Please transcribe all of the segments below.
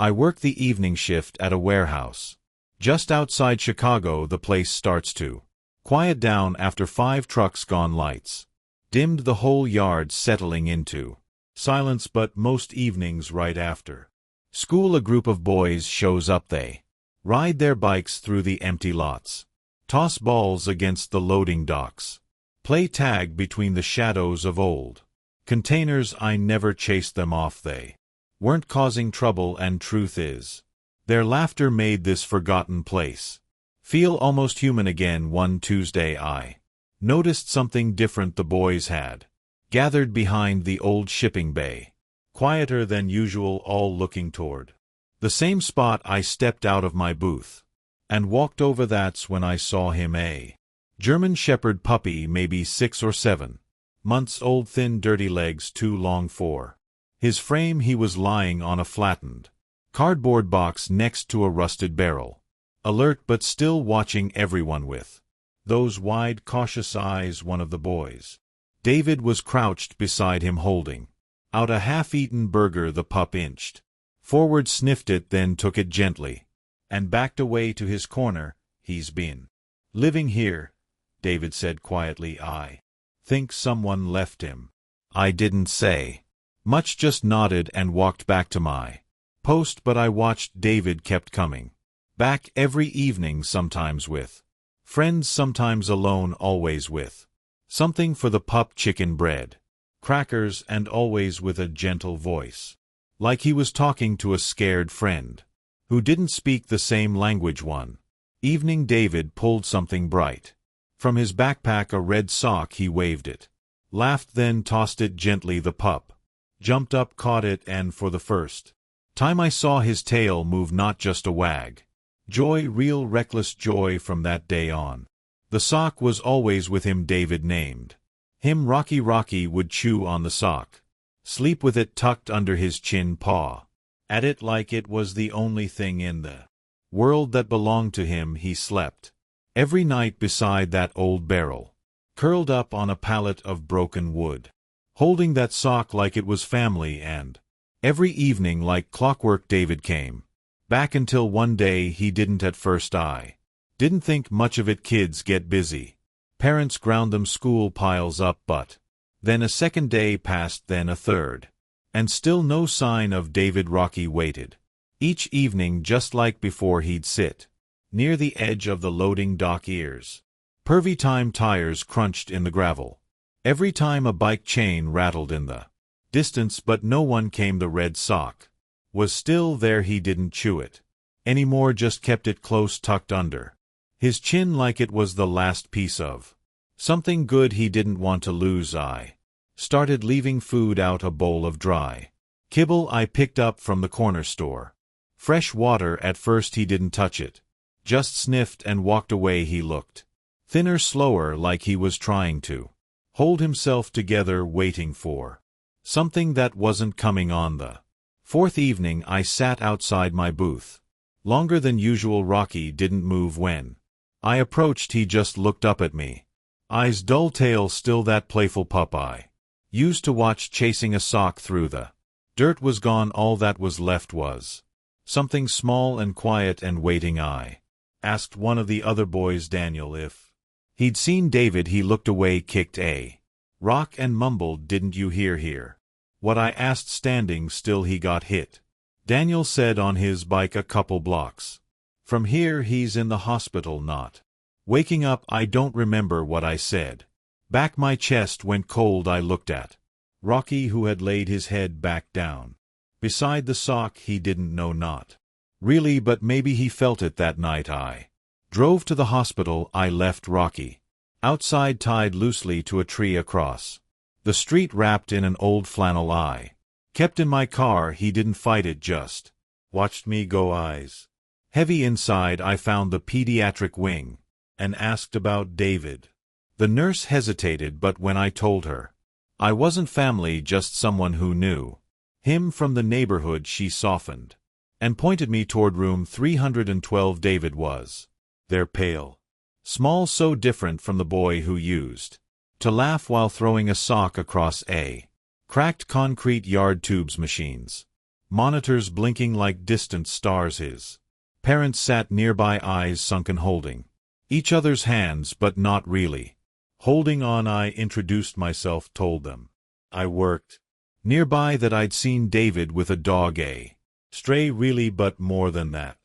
I work the evening shift at a warehouse. Just outside Chicago, the place starts to quiet down after 5 trucks gone lights. Dimmed, the whole yard settling into silence, but most evenings right after school a group of boys shows up. They ride their bikes through the empty lots, toss balls against the loading docks, play tag between the shadows of old containers. I never chased them off. They weren't causing trouble, and truth is, their laughter made this forgotten place feel almost human again. One Tuesday I noticed something different. The boys had gathered behind the old shipping bay, quieter than usual, all looking toward the same spot. I stepped out of my booth and walked over. That's when I saw him, a German Shepherd puppy, maybe 6 or 7 months old, thin, dirty legs too long for his frame. He was lying on a flattened cardboard box next to a rusted barrel, alert but still watching everyone with those wide, cautious eyes. One of the boys, David, was crouched beside him holding out a half-eaten burger. The pup inched forward, sniffed it, then took it gently and backed away to his corner. "He's been living here," David said quietly. "I think someone left him." I didn't say much, just nodded and walked back to my post, but I watched. David kept coming back every evening, sometimes with friends, sometimes alone, always with something for the pup: chicken, bread, crackers, and always with a gentle voice, like he was talking to a scared friend who didn't speak the same language. One evening David pulled something bright from his backpack, a red sock. He waved it, laughed, then tossed it gently. The pup jumped up, caught it, and for the first time I saw his tail move, not just a wag. Joy, real reckless joy. From that day on, the sock was always with him. David named him Rocky. Rocky would chew on the sock, sleep with it tucked under his chin, paw at it like it was the only thing in the world that belonged to him. He slept every night beside that old barrel, curled up on a pallet of broken wood, holding that sock like it was family. And every evening, like clockwork, David came back, until one day he didn't. At first I didn't think much of it. Kids get busy, parents ground them, school piles up. But then a second day passed, then a third, and still no sign of David. Rocky waited each evening, just like before. He'd sit near the edge of the loading dock, ears pervy time, tires crunched in the gravel every time a bike chain rattled in the distance, but no one came. The red sock was still there. He didn't chew it anymore, just kept it close tucked under his chin, like it was the last piece of something good he didn't want to lose. I started leaving food out, a bowl of dry kibble I picked up from the corner store, fresh water. At first he didn't touch it, just sniffed and walked away. He looked thinner, slower, like he was trying to hold himself together, waiting for something that wasn't coming. On the 4th evening I sat outside my booth longer than usual. Rocky didn't move. When I approached, he just looked up at me, eyes dull, tail still. That playful pup I used to watch chasing a sock through the dirt was gone. All that was left was something small and quiet and waiting. I asked one of the other boys, Daniel, if he'd seen David. He looked away, kicked a rock, and mumbled, "Didn't you hear what I asked?" Standing still, he got hit, Daniel said, on his bike a couple blocks from here. He's in the hospital, not waking up. I don't remember what I said. Back my chest went cold. I looked at Rocky, who had laid his head back down beside the sock. He didn't know, not really, but maybe he felt it that night. I drove to the hospital. I left Rocky outside, tied loosely to a tree across the street, wrapped in an old flannel I kept in my car. He didn't fight it, just watched me go, eyes heavy inside. I found the pediatric wing and asked about David. The nurse hesitated, but when I told her I wasn't family, just someone who knew him from the neighborhood, she softened and pointed me toward room 312. David was there, pale, small, so different from the boy who used to laugh while throwing a sock across a cracked concrete yard. Tubes, machines, monitors blinking like distant stars. His parents sat nearby, eyes sunken, holding each other's hands, but not really holding on. I introduced myself, told them I worked nearby, that I'd seen David with a dog, a stray really, but more than that,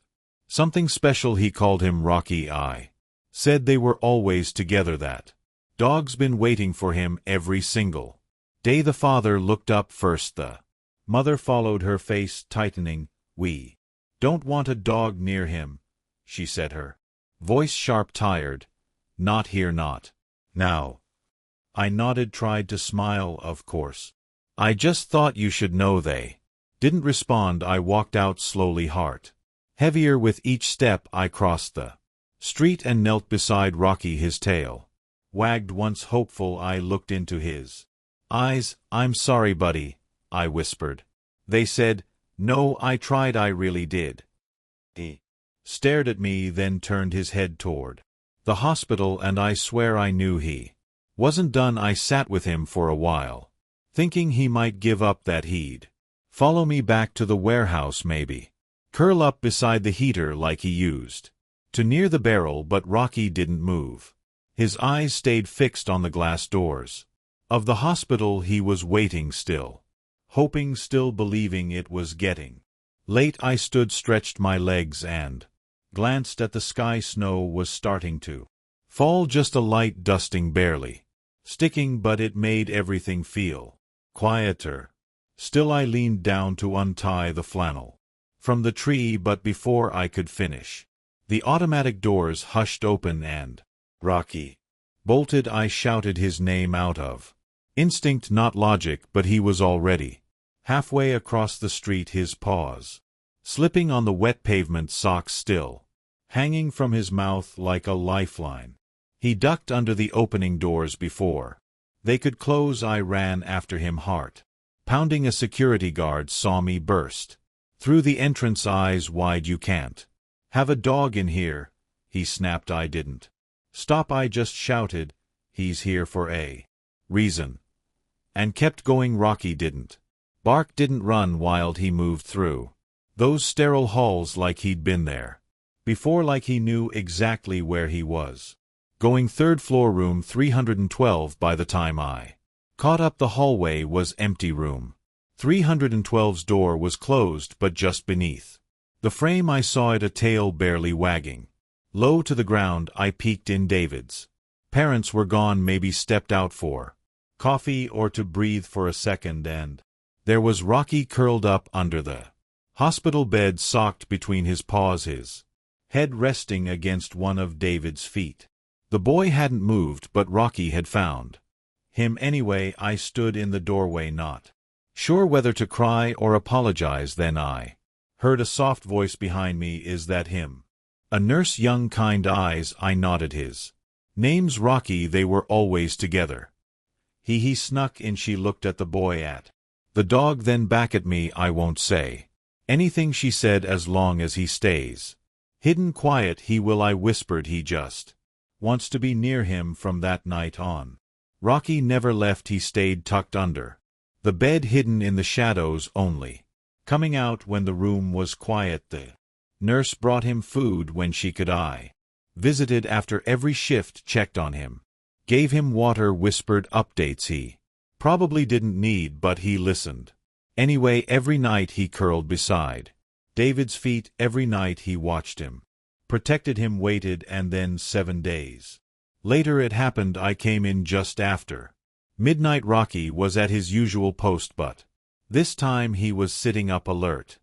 something special. He called him Rocky. I said they were always together, that dog's been waiting for him every single day. The father looked up first, the mother followed, her face tightening. We don't want a dog near him, she said, her voice sharp, tired. Not here, not now. I nodded, tried to smile. Of course. I just thought you should know. They didn't respond. I walked out slowly, heart heavier with each step. I crossed the street and knelt beside Rocky. His tail wagged, once hopeful. I looked into his eyes. I'm sorry, buddy, I whispered. They said, no, I tried, I really did. He stared at me, then turned his head toward the hospital, and I swear I knew he wasn't done. I sat with him for a while, thinking he might give up, that he'd follow me back to the warehouse, maybe curl up beside the heater like he used to near the barrel. But Rocky didn't move. His eyes stayed fixed on the glass doors of the hospital. He was waiting, still hoping, still believing. It was getting late. I stood, stretched my legs, and glanced at the sky. Snow was starting to fall, just a light dusting, barely sticking, but it made everything feel quieter. Still, I leaned down to untie the flannel from the tree, but before I could finish, the automatic doors hushed open and Rocky bolted. I shouted his name out of instinct, not logic, but he was already halfway across the street, his paws slipping on the wet pavement, socks still hanging from his mouth like a lifeline. He ducked under the opening doors before they could close. I ran after him, heart pounding. A security guard saw me burst through the entrance, eyes wide. You can't have a dog in here, he snapped. I didn't stop. I just shouted, he's here for a reason, and kept going. Rocky didn't bark, didn't run wild. He moved through those sterile halls like he'd been there before, like he knew exactly where he was going. Third floor, room 312. By the time I caught up, the hallway was empty. Room 312's door was closed, but just beneath the frame I saw it, a tail barely wagging low to the ground. I peeked in. David's parents were gone, maybe stepped out for coffee or to breathe for a second, and there was Rocky curled up under the hospital bed, socked between his paws, his head resting against one of David's feet. The boy hadn't moved, but Rocky had found him anyway. I stood in the doorway, not sure whether to cry or apologize. Then I heard a soft voice behind me. Is that him? A nurse, young, kind eyes. I nodded. His name's Rocky. They were always together. He snuck in. She looked at the boy, at the dog, then back at me. I won't say anything, she said, as long as he stays hidden, quiet. He will, I whispered. He just wants to be near him. From that night on, Rocky never left. He stayed tucked under the bed, hidden in the shadows, only coming out when the room was quiet. The nurse brought him food when she could. I visited after every shift, checked on him, gave him water, whispered updates he probably didn't need, but he listened anyway. Every night he curled beside David's feet. Every night he watched him, protected him, waited, and then 7 days later it happened. I came in just after midnight. Rocky was at his usual post, but this time he was sitting up, alert,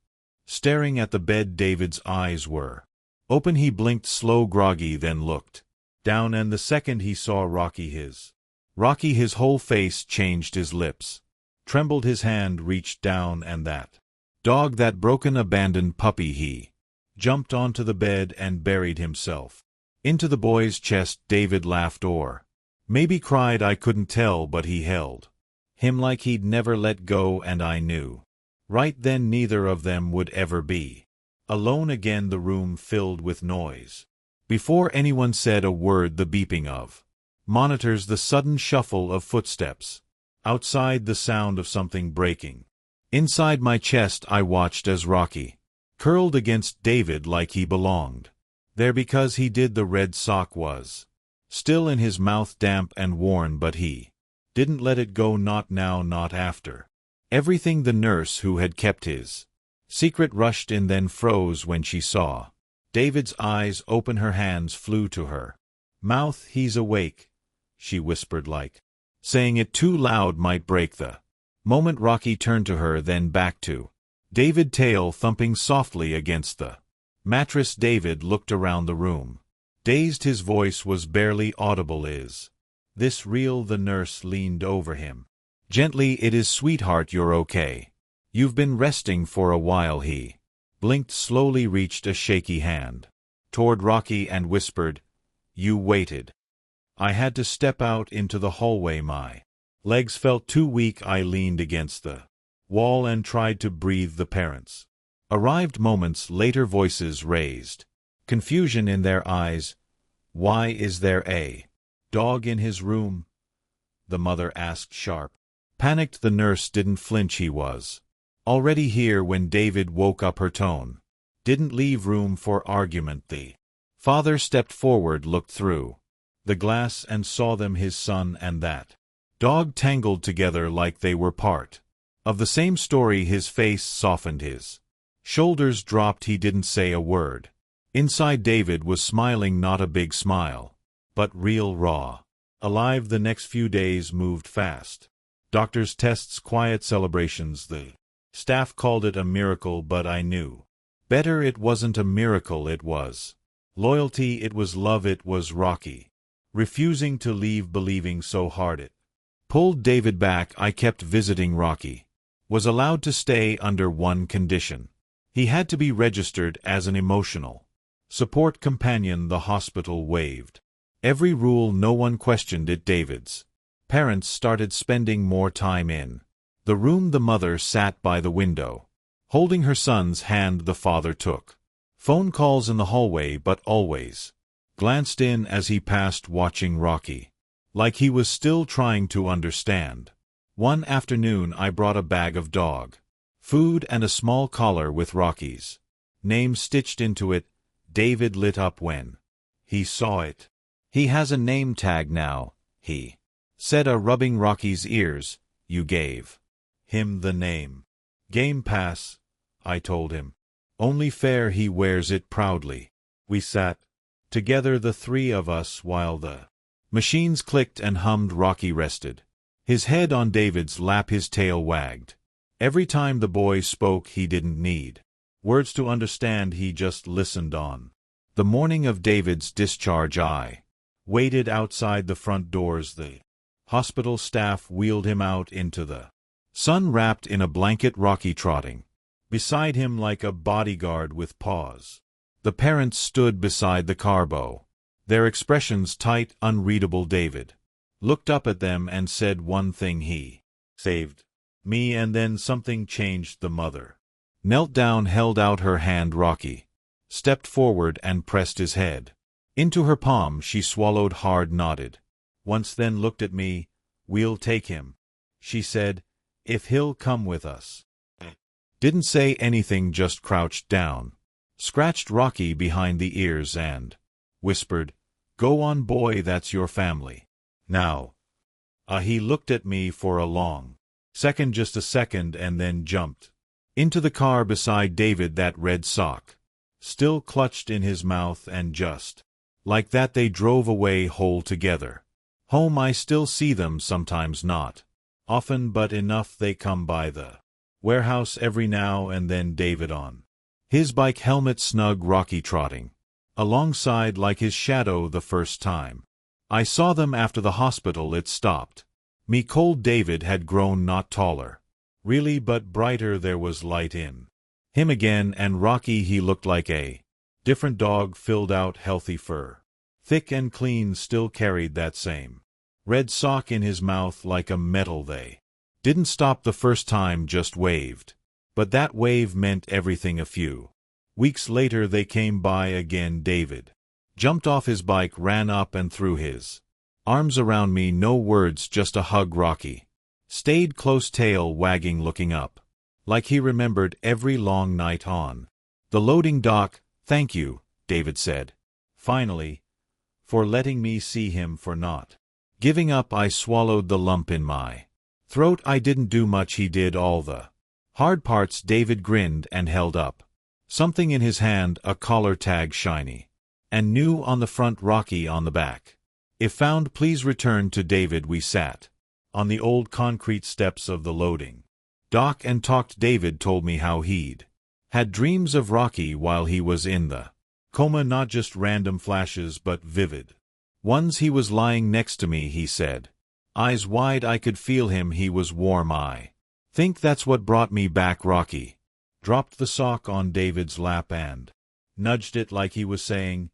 staring at the bed. David's eyes were open. He blinked, slow, groggy, then looked down, and the second he saw Rocky, his whole face changed. His lips trembled, his hand reached down, and that dog, that broken, abandoned puppy, he jumped onto the bed and buried himself into the boy's chest. David laughed, or maybe cried, I couldn't tell, but he held him like he'd never let go, and I knew right then neither of them would ever be alone again. The room filled with noise. Before anyone said a word, the beeping of monitors, the sudden shuffle of footsteps outside, the sound of something breaking Inside my chest I watched as Rocky curled against David like he belonged there because he did. The red sock was still in his mouth, damp and worn, but he didn't let it go, not now, not after. Everything. The nurse who had kept his secret rushed in, then froze when she saw David's eyes open. Her hands flew to her mouth. "He's awake," she whispered, like saying it too loud might break the moment. Rocky turned to her, then back to David, tail thumping softly against the mattress. David looked around the room, dazed. His voice was barely audible. "Is this real?" The nurse leaned over him gently. "It is, sweetheart, you're okay. You've been resting for a while." He blinked slowly, reached a shaky hand toward Rocky and whispered, "You waited." I had to step out into the hallway. My legs felt too weak. I leaned against the wall and tried to breathe. The parents arrived moments later, voices raised, confusion in their eyes. "Why is there a dog in his room?" the mother asked, sharp. Panicked, the nurse didn't flinch. He was already here when David woke up. Her tone didn't leave room for argument. The father stepped forward, looked through the glass, and saw them, his son and that dog, tangled together like they were part of the same story. His face softened, his shoulders dropped. He didn't say a word. Inside, David was smiling, not a big smile, but real, raw, alive. The next few days moved fast. Doctors' tests, quiet celebrations. The staff called it a miracle, but I knew better. It wasn't a miracle. It was loyalty. It was love. It was Rocky refusing to leave, believing so hard it pulled David back. I kept visiting. Rocky was allowed to stay under one condition. He had to be registered as an emotional support companion. The hospital waived every rule. No one questioned it. David's parents started spending more time in the room. The mother sat by the window, holding her son's hand. The father took phone calls in the hallway, but always glanced in as he passed, watching Rocky like he was still trying to understand. One afternoon I brought a bag of dog food and a small collar with Rocky's name stitched into it. David lit up when he saw it. "He has a name tag now," he said, rubbing Rocky's ears. "You gave him the name Game Pass," I told him. "Only fair. He wears it proudly." We sat together, the three of us, while the machines clicked and hummed. Rocky rested his head on David's lap, his tail wagged. Every time the boy spoke, he didn't need words to understand. He just listened. On the morning of David's discharge, I waited outside the front doors. The hospital staff wheeled him out into the sun, wrapped in a blanket. Rocky trotting beside him like a bodyguard with paws. The parents stood beside the carbo, their expressions tight, unreadable. David looked up at them and said one thing: "He saved me." And then something changed. The mother knelt down, held out her hand. Rocky stepped forward and pressed his head into her palm. She swallowed hard, nodded once, then looked at me. "We'll take him," she said, "if he'll come with us." Didn't say anything, just crouched down, scratched Rocky behind the ears, and whispered, "Go on, boy, that's your family now." He looked at me for a long second, just a second, and then jumped into the car beside David, that red sock still clutched in his mouth, and just like that they drove away whole together. Home. I still see them sometimes, not often, but enough. They come by the warehouse every now and then. David on his bike, helmet snug, Rocky trotting alongside like his shadow. The first time I saw them after the hospital, it stopped me cold. David had grown, not taller really, but brighter. There was light in him again, and Rocky, he looked like a different dog. Filled out, healthy fur, thick and clean, still carried that same red sock in his mouth like a medal. They didn't stop the first time, just waved. But that wave meant everything. A few weeks later they came by again. David jumped off his bike, ran up and threw his arms around me. No words, just a hug. Rocky stayed close, tail wagging, looking up like he remembered every long night on the loading dock. "Thank you," David said, finally, "for letting me see him, for not giving up." I swallowed the lump in my throat. "I didn't do much, he did all the hard parts." David grinned and held up something in his hand, a collar tag, shiny and new on the front, Rocky on the back. "If found, please return to David." We sat on the old concrete steps of the loading dock and talked. David told me how he'd had dreams of Rocky while he was in the coma, not just random flashes but vivid ones. He was lying next to me, he said, eyes wide. I could feel him, he was warm. "I think that's what brought me back." Rocky dropped the sock on David's lap and nudged it like he was saying,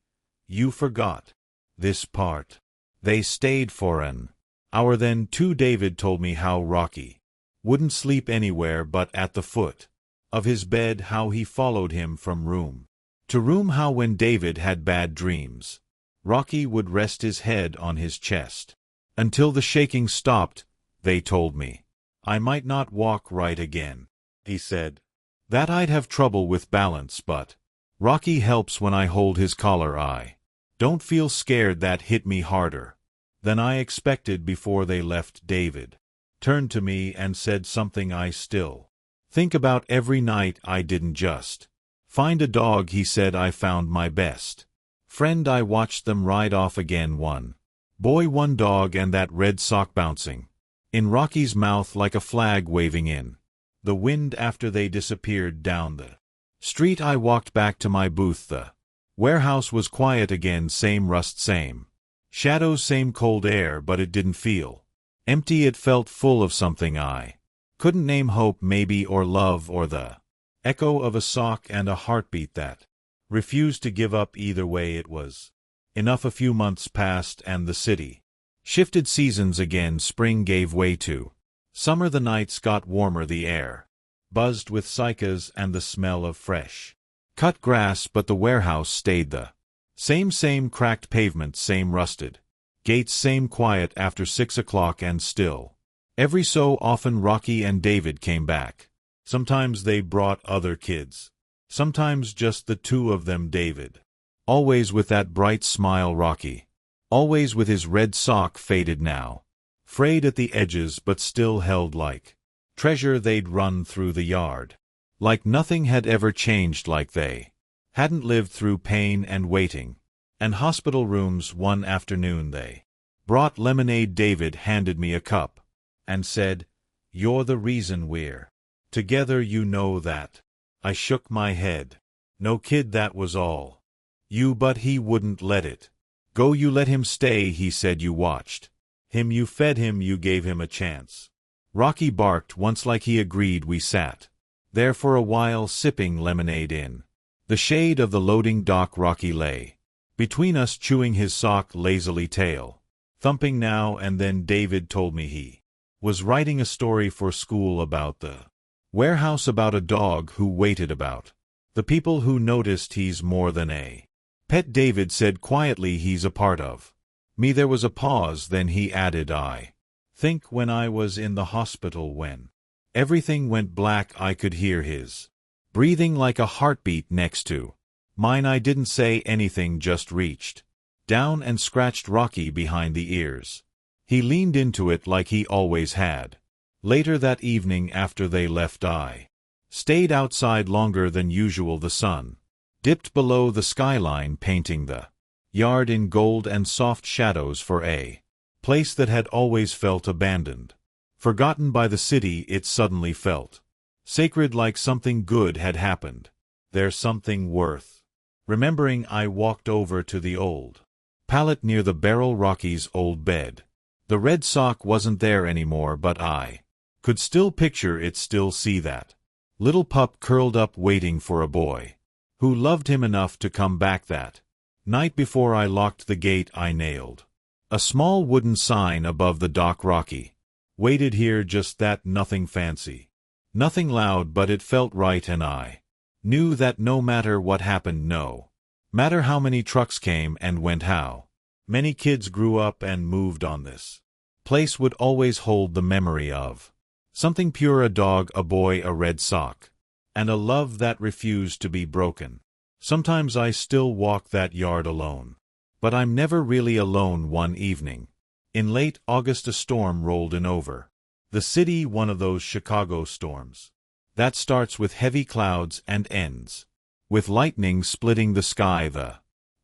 "You forgot this part." They stayed for an hour then, too. David told me how Rocky wouldn't sleep anywhere but at the foot of his bed, how he followed him from room to room, how when David had bad dreams, Rocky would rest his head on his chest until the shaking stopped. "They told me I might not walk right again," he said, "that I'd have trouble with balance, but Rocky helps when I hold his collar. I don't feel scared." That hit me harder than I expected. Before they left, David turned to me and said something I still think about every night. "I didn't just find a dog," he said, "I found my best friend." I watched them ride off again, one boy, one dog, and that red sock bouncing in Rocky's mouth like a flag waving in the wind. After they disappeared down the street, I walked back to my booth. The warehouse was quiet again, same rust, same shadows, same cold air, but it didn't feel empty. It felt full of something I couldn't name. Hope, maybe, or love, or the echo of a sock and a heartbeat that refused to give up. Either way, it was enough. A few months passed and the city shifted seasons again. Spring gave way to summer. The nights got warmer, the air buzzed with cicadas and the smell of fresh cut grass, but the warehouse stayed the same cracked pavement, same rusted gates, same quiet after 6 o'clock. And still, every so often, Rocky and David came back. Sometimes they brought other kids, sometimes just the two of them. David always with that bright smile, Rocky always with his red sock, faded now, frayed at the edges, but still held like treasure. They'd run through the yard like nothing had ever changed, like they hadn't lived through pain and waiting and hospital rooms. One afternoon they brought lemonade. David handed me a cup and said, "You're the reason we're together, you know that." I shook my head. "No, kid, that was all you." But he wouldn't let it go. "You let him stay," he said. "You watched him, you fed him, you gave him a chance." Rocky barked once like he agreed. We sat there for a while, sipping lemonade in the shade of the loading dock. Rocky lay between us, chewing his sock lazily, tail thumping now and then. David told me he was writing a story for school about the warehouse, about a dog who waited, about the people who noticed. "He's more than a pet," David said quietly. "He's a part of me." There was a pause, then he added, "I think when I was in the hospital, when everything went black, I could hear his breathing like a heartbeat next to mine. I didn't say anything, just reached down and scratched Rocky behind the ears. He leaned into it like he always had. Later that evening, after they left, I stayed outside longer than usual. The sun dipped below the skyline, painting the yard in gold and soft shadows. For a place that had always felt abandoned, forgotten by the city, it suddenly felt sacred, like something good had happened there, something worth remembering. I walked over to the old pallet near the barrel, Rocky's old bed. The red sock wasn't there anymore, but I could still picture it, still see that little pup curled up waiting for a boy who loved him enough to come back. That night, before I locked the gate, I nailed a small wooden sign above the dock. Rocky waited here, just that, nothing fancy, nothing loud, but it felt right. And I knew that no matter what happened, no matter how many trucks came and went, how many kids grew up and moved on, this place would always hold the memory of Something pure, a dog, a boy, a red sock. And a love that refused to be broken. Sometimes I still walk that yard alone. But I'm never really alone. One evening, in late August, a storm rolled in over the city, one of those Chicago storms that starts with heavy clouds and ends with lightning splitting the sky. The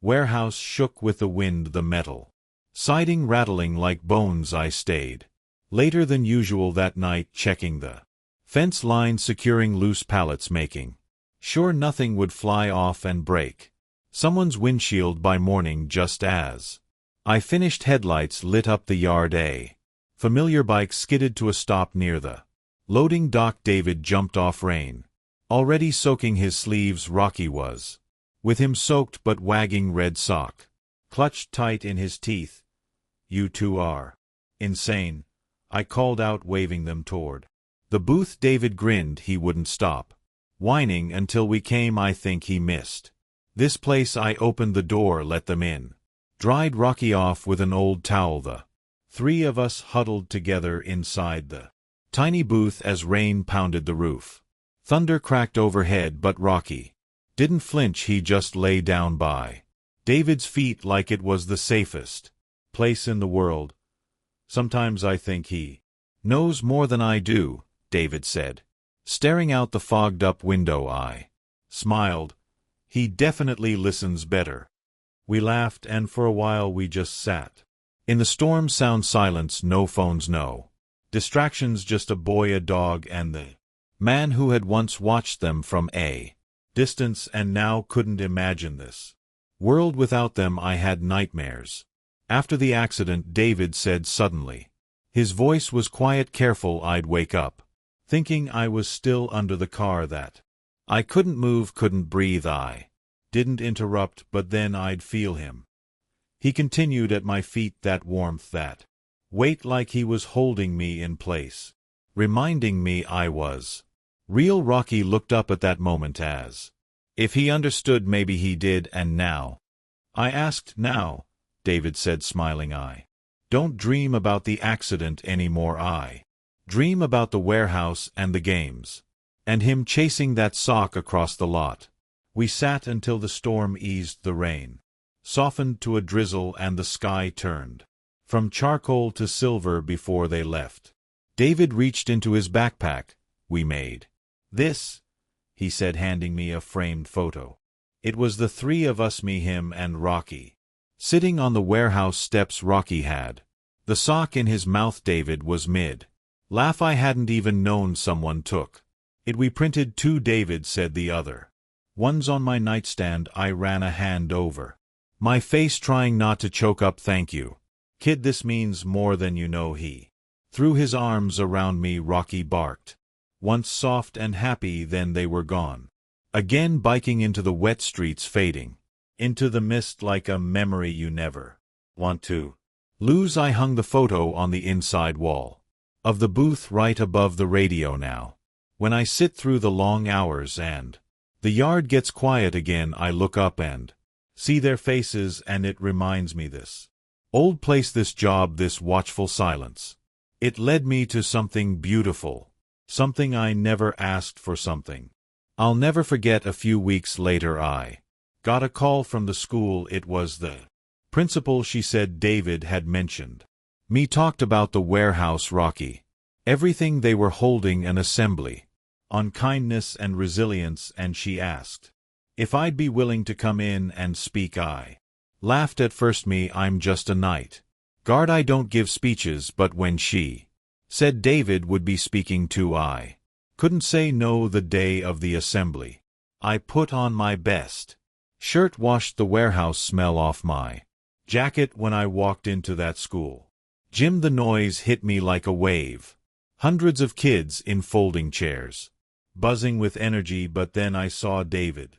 warehouse shook with the wind, the metal siding rattling like bones. I stayed later than usual that night, checking the fence line, securing loose pallets, making sure nothing would fly off and break someone's windshield. By morning, just as I finished, headlights lit up the yard. A familiar bike skidded to a stop near the loading dock. David jumped off, rain already soaking his sleeves. Rocky was with him, soaked but wagging, red sock clutched tight in his teeth. "You two are insane," I called out, waving them toward the booth. David grinned. He wouldn't stop whining until we came. I think he missed this place. I opened the door, let them in, dried Rocky off with an old towel. The three of us huddled together inside the tiny booth as rain pounded the roof. Thunder cracked overhead, but Rocky didn't flinch. He just lay down by David's feet like it was the safest place in the world. "Sometimes I think he knows more than I do," David said, staring out the fogged-up window. I smiled. "He definitely listens better." We laughed, and for a while we just sat in the storm sound silence. No phones, no distractions, just a boy, a dog, and the man who had once watched them from a distance and now couldn't imagine this world without them. I had nightmares after the accident, David said suddenly. His voice was quiet, careful. I'd wake up thinking I was still under the car, that I couldn't move, couldn't breathe. I didn't interrupt, but then I'd feel him. He continued at my feet, that warmth, that weight, like he was holding me in place, reminding me I was real. Rocky looked up at that moment as if he understood. Maybe he did. "And now?" I asked. "Now," David said, smiling, "I don't dream about the accident anymore. I dream about the warehouse and the games, and him chasing that sock across the lot." We sat until the storm eased, the rain softened to a drizzle, and the sky turned from charcoal to silver before they left. David reached into his backpack. "We made this," he said, handing me a framed photo. It was the three of us, me, him, and Rocky, sitting on the warehouse steps. Rocky had the sock in his mouth. David was mid-laugh. I hadn't even known someone took it. "We printed two," David said. "The other one's on my nightstand." I ran a hand over my face, trying not to choke up. "Thank you, kid. This means more than you know." He threw his arms around me. Rocky barked, once soft and happy, then they were gone again, biking into the wet streets, fading into the mist like a memory you never want to lose. I hung the photo on the inside wall of the booth, right above the radio. Now, when I sit through the long hours and the yard gets quiet again, I look up and see their faces, and it reminds me, this old place, this job, this watchful silence. It led me to something beautiful, something I never asked for, something I'll never forget. A few weeks later, I got a call from the school. It was the principal. She said David had mentioned me, talked about the warehouse, Rocky, everything they were holding an assembly on kindness and resilience, and she asked if I'd be willing to come in and speak. I laughed at first. "Me, I'm just a night guard. I don't give speeches." But when she said David would be speaking too, I couldn't say no. The day of the assembly, I put on my best shirt, washed the warehouse smell off my jacket. When I walked into that school gym, the noise hit me like a wave. Hundreds of kids in folding chairs, buzzing with energy. But then I saw David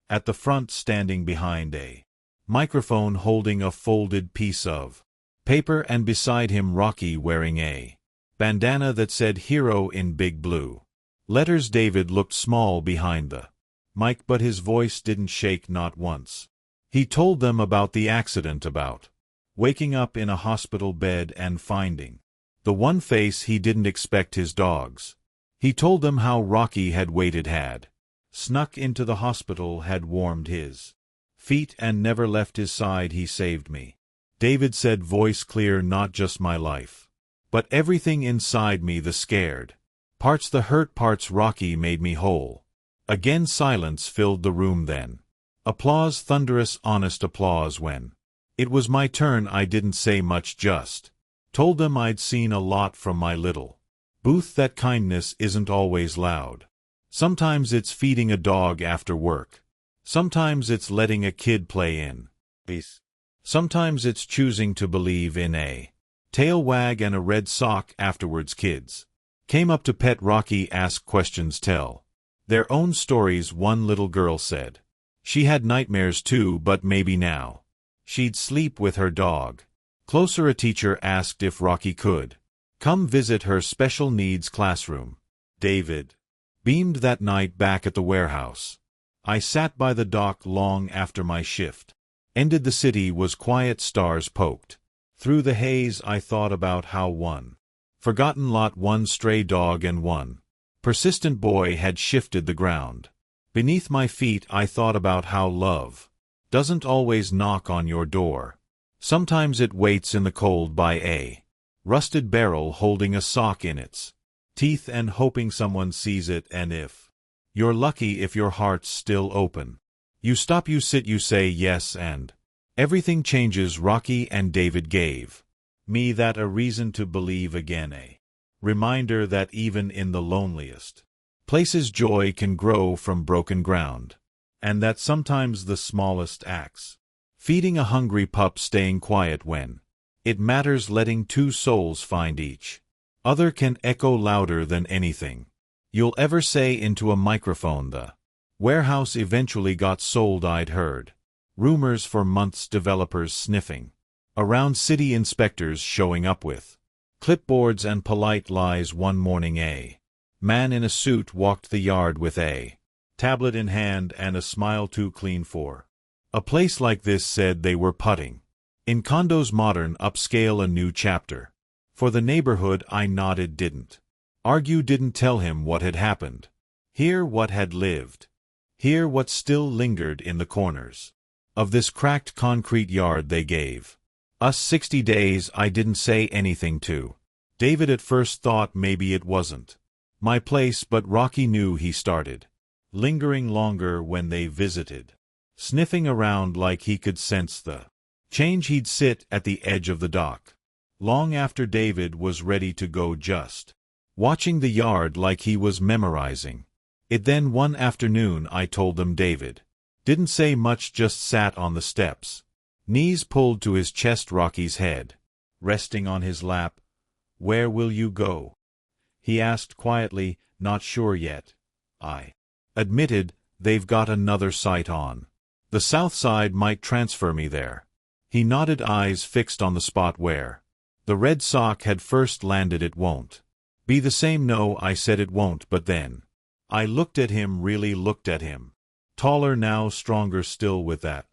at the front, standing behind a microphone, holding a folded piece of paper, and beside him Rocky, wearing a bandana that said "Hero" in big blue letters. David looked small behind the mic, but his voice didn't shake, not once. He told them about the accident, about waking up in a hospital bed and finding The one face he didn't expect his dogs. He told them how Rocky had waited, had snuck into the hospital, had warmed his feet and never left his side. He saved me. David said, voice clear, not just my life, but everything inside me, the scared parts, the hurt parts. Rocky made me whole. Again silence filled the room then. Applause, thunderous, honest applause. When it was my turn, I didn't say much, just told them I'd seen a lot from my little booth, that kindness isn't always loud. Sometimes it's feeding a dog after work. Sometimes it's letting a kid play in peace. Sometimes it's choosing to believe in a tail wag and a red sock afterwards. Kids came up to pet Rocky, ask questions, tell their own stories. One little girl said she had nightmares too, but maybe now she'd sleep with her dog closer. A teacher asked if Rocky could come visit her special needs classroom. David beamed that night back at the warehouse. I sat by the dock long after my shift ended. The city was quiet, stars poked through the haze. I thought about how one forgotten lot, one stray dog and one persistent boy had shifted the ground beneath my feet. I thought about how love doesn't always knock on your door. Sometimes it waits in the cold by a rusted barrel, holding a sock in its teeth and hoping someone sees it. And if you're lucky, if your heart's still open, you stop, you sit, you say yes, and everything changes. Rocky and David gave me that, a reason to believe again, a reminder that even in the loneliest places joy can grow from broken ground, and that sometimes the smallest acts, feeding a hungry pup, staying quiet when it matters, letting two souls find each other, can echo louder than anything you'll ever say into a microphone. The warehouse eventually got sold. I'd heard rumors for months, developers sniffing around, city inspectors showing up with clipboards and polite lies. One morning a man in a suit walked the yard with a tablet in hand and a smile too clean for a place like this. Said they were putting in condos, modern, upscale, a new chapter for the neighborhood. I nodded, didn't argue, didn't tell him what had happened here, what had lived here, what still lingered in the corners of this cracked concrete yard. They gave us 60 days. I didn't say anything to David. At first thought maybe it wasn't my place, but Rocky knew. He started lingering longer when they visited, sniffing around like he could sense the change. He'd sit at the edge of the dock long after David was ready to go, just watching the yard like he was memorizing it. Then one afternoon I told them. David didn't say much, just sat on the steps, knees pulled to his chest, Rocky's head resting on his lap. Where will you go? He asked quietly. Not sure yet, I admitted. They've got another site on the south side, might transfer me there. He nodded, eyes fixed on the spot where the red sock had first landed. It won't be the same. No, I said, it won't. But then I looked at him, really looked at him. Taller now, stronger still, with that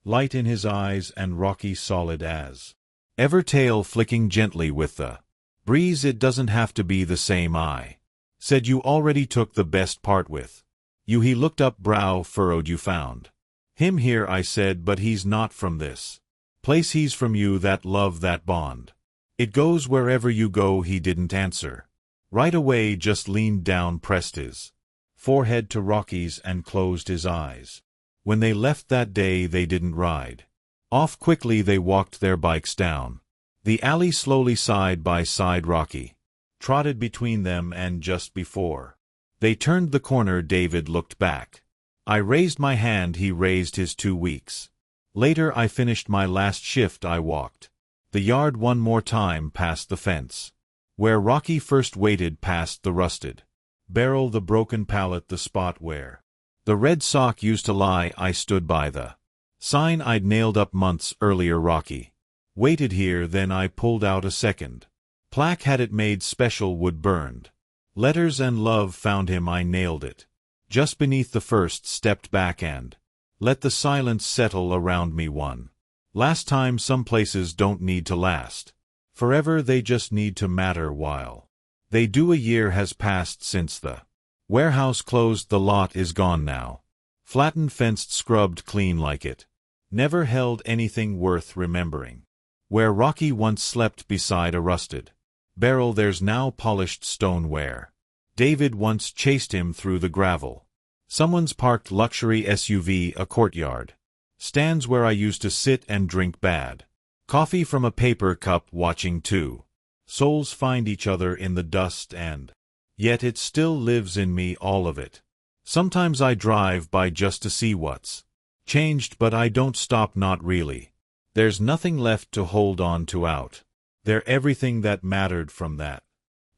light in his eyes, and Rocky solid as ever, tail flicking gently with the breeze. It doesn't have to be the same, I said. You already took the best part with you. He looked up, brow furrowed. You found him here, I said, but he's not from this place. He's from you, that love, that bond. It goes wherever you go. He didn't answer right away, just leaned down, pressed his forehead to Rocky's and closed his eyes. When they left that day, they didn't ride off quickly. They walked their bikes down the alley slowly, side by side. Rocky trotted between them, and just before they turned the corner, David looked back. I raised my hand, he raised his. 2 weeks later I finished my last shift. I walked the yard one more time, past the fence where Rocky first waited, past the rusted barrel, the broken pallet, the spot where the red sock used to lie. I stood by the sign I'd nailed up months earlier. Rocky waited here. Then I pulled out a second plaque, had it made special, wood burned letters and love. Found him, I nailed it just beneath the first, stepped back and let the silence settle around me one last time. Some places don't need to last Forever they just need to matter while they do. A year has passed since the warehouse closed. The lot is gone now. Flattened, fenced, scrubbed clean like it never held anything worth remembering. Where Rocky once slept beside a rusted barrel, there's now polished stone. Where David once chased him through the gravel, someone's parked luxury SUV. A courtyard stands where I used to sit and drink bad coffee from a paper cup, watching two souls find each other in the dust, and yet it still lives in me, all of it. Sometimes I drive by just to see what's changed, but I don't stop, not really. There's nothing left to hold on to out there. Everything that mattered from that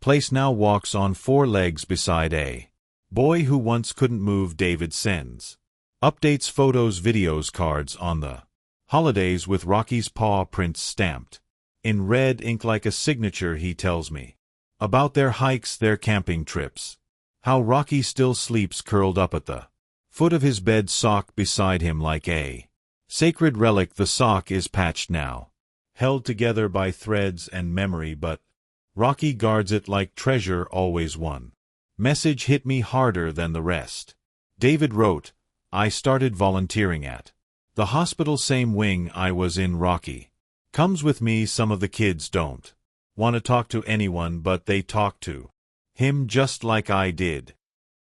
place now walks on four legs beside a boy who once couldn't move. David sends updates, photos, videos, cards on the holidays with Rocky's paw prints stamped in red ink like a signature. He tells me about their hikes, their camping trips, how Rocky still sleeps curled up at the foot of his bed, sock beside him like a sacred relic. The sock is patched now, held together by threads and memory, but Rocky guards it like treasure. Always one message hit me harder than the rest. David wrote, I started volunteering at the hospital, same wing I was in. Rocky comes with me. Some of the kids don't want to talk to anyone, but they talk to him just like I did.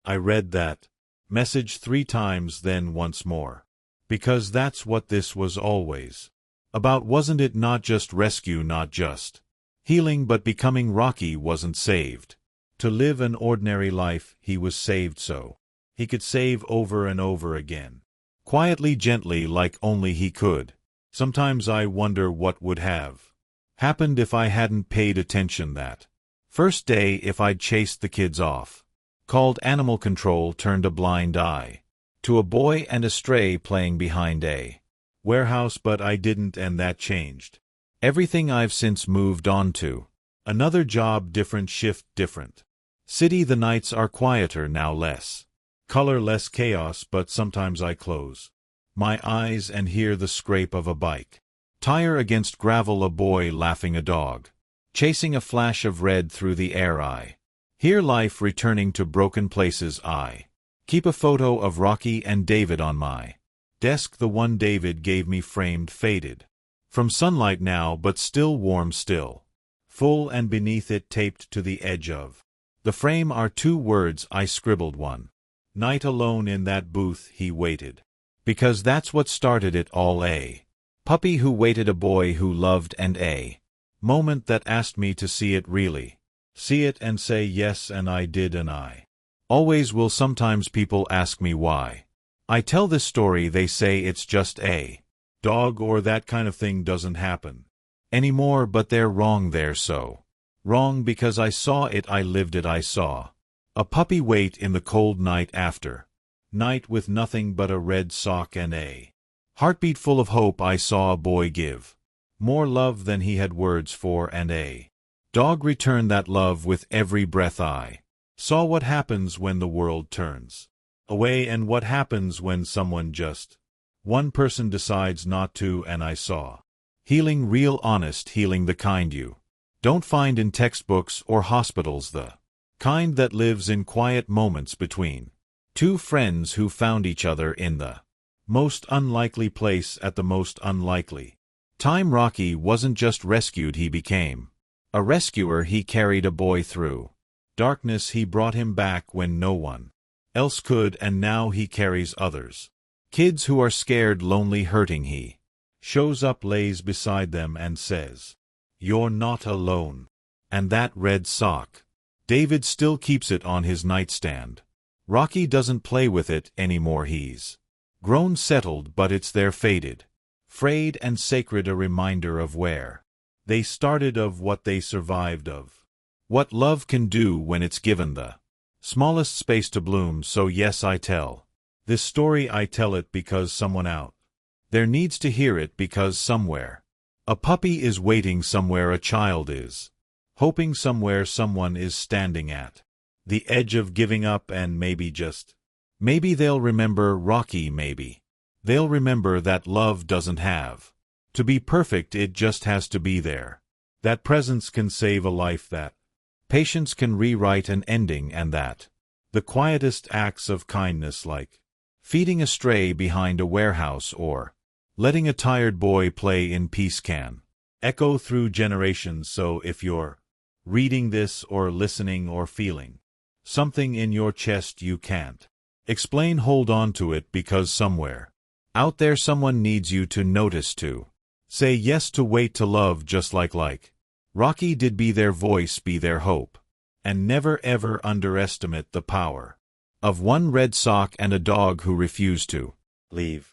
I read that message 3 times, then once more, because that's what this was always about, wasn't it? Not just rescue, not just healing, but becoming. Rocky wasn't saved to live an ordinary life. He was saved so he could save over and over again, quietly, gently, like only he could. Sometimes I wonder what would have happened if I hadn't paid attention that first day, if I'd chased the kids off, called animal control, turned a blind eye to a boy and a stray playing behind a warehouse. But I didn't, and that changed everything. I've since moved on to another job, different shift, different city. The nights are quieter now, less color, less chaos, but sometimes I close my eyes and hear the scrape of a bike tire against gravel, a boy laughing, a dog chasing, a flash of red through the air. I hear life returning to broken places. I keep a photo of Rocky and David on my desk, the one David gave me, framed, faded from sunlight now, but still warm, still full, and beneath it, taped to the edge of the frame, are 2 words I scribbled one night alone in that booth. He waited, because that's what started it all. A puppy who waited, a boy who loved, and a moment that asked me to see it, really see it, and say yes, and I did, and I always will. Sometimes people ask me why I tell this story. They say it's just a dog, or that kind of thing doesn't happen anymore, but they're wrong. They're so wrong, because I saw it, I lived it. I saw a puppy wait in the cold night after night with nothing but a red sock and a heartbeat full of hope. I saw a boy give more love than he had words for, and a dog return that love with every breath. I saw what happens when the world turns away, and what happens when someone, just one person, decides not to. And I saw healing, real, honest healing, the kind you don't find in textbooks or hospitals, the kind that lives in quiet moments between 2 friends who found each other in the most unlikely place at the most unlikely time. Rocky wasn't just rescued, he became a rescuer. He carried a boy through darkness. He brought him back when no one else could, and now he carries others, kids who are scared, lonely, hurting. He shows up, lays beside them, and says, "You're not alone." And that red sock, David still keeps it on his nightstand. Rocky doesn't play with it anymore. He's grown settled, but it's there, faded, frayed and sacred, a reminder of where they started, of what they survived, of what love can do when it's given the smallest space to bloom. So yes, I tell this story. I tell it because someone out there needs to hear it, because somewhere a puppy is waiting, somewhere a child is hoping, somewhere someone is standing at the edge of giving up, and maybe, just maybe, they'll remember Rocky. Maybe they'll remember that love doesn't have to be perfect, it just has to be there. That presence can save a life, that patience can rewrite an ending, and that the quietest acts of kindness, like feeding a stray behind a warehouse or letting a tired boy play in peace, can echo through generations. So if you're reading this or listening or feeling something in your chest you can't explain, hold on to it, because somewhere out there someone needs you to notice, to say yes, to wait, to love, just like Rocky did. Be their voice, be their hope, and never ever underestimate the power of one red sock and a dog who refused to leave.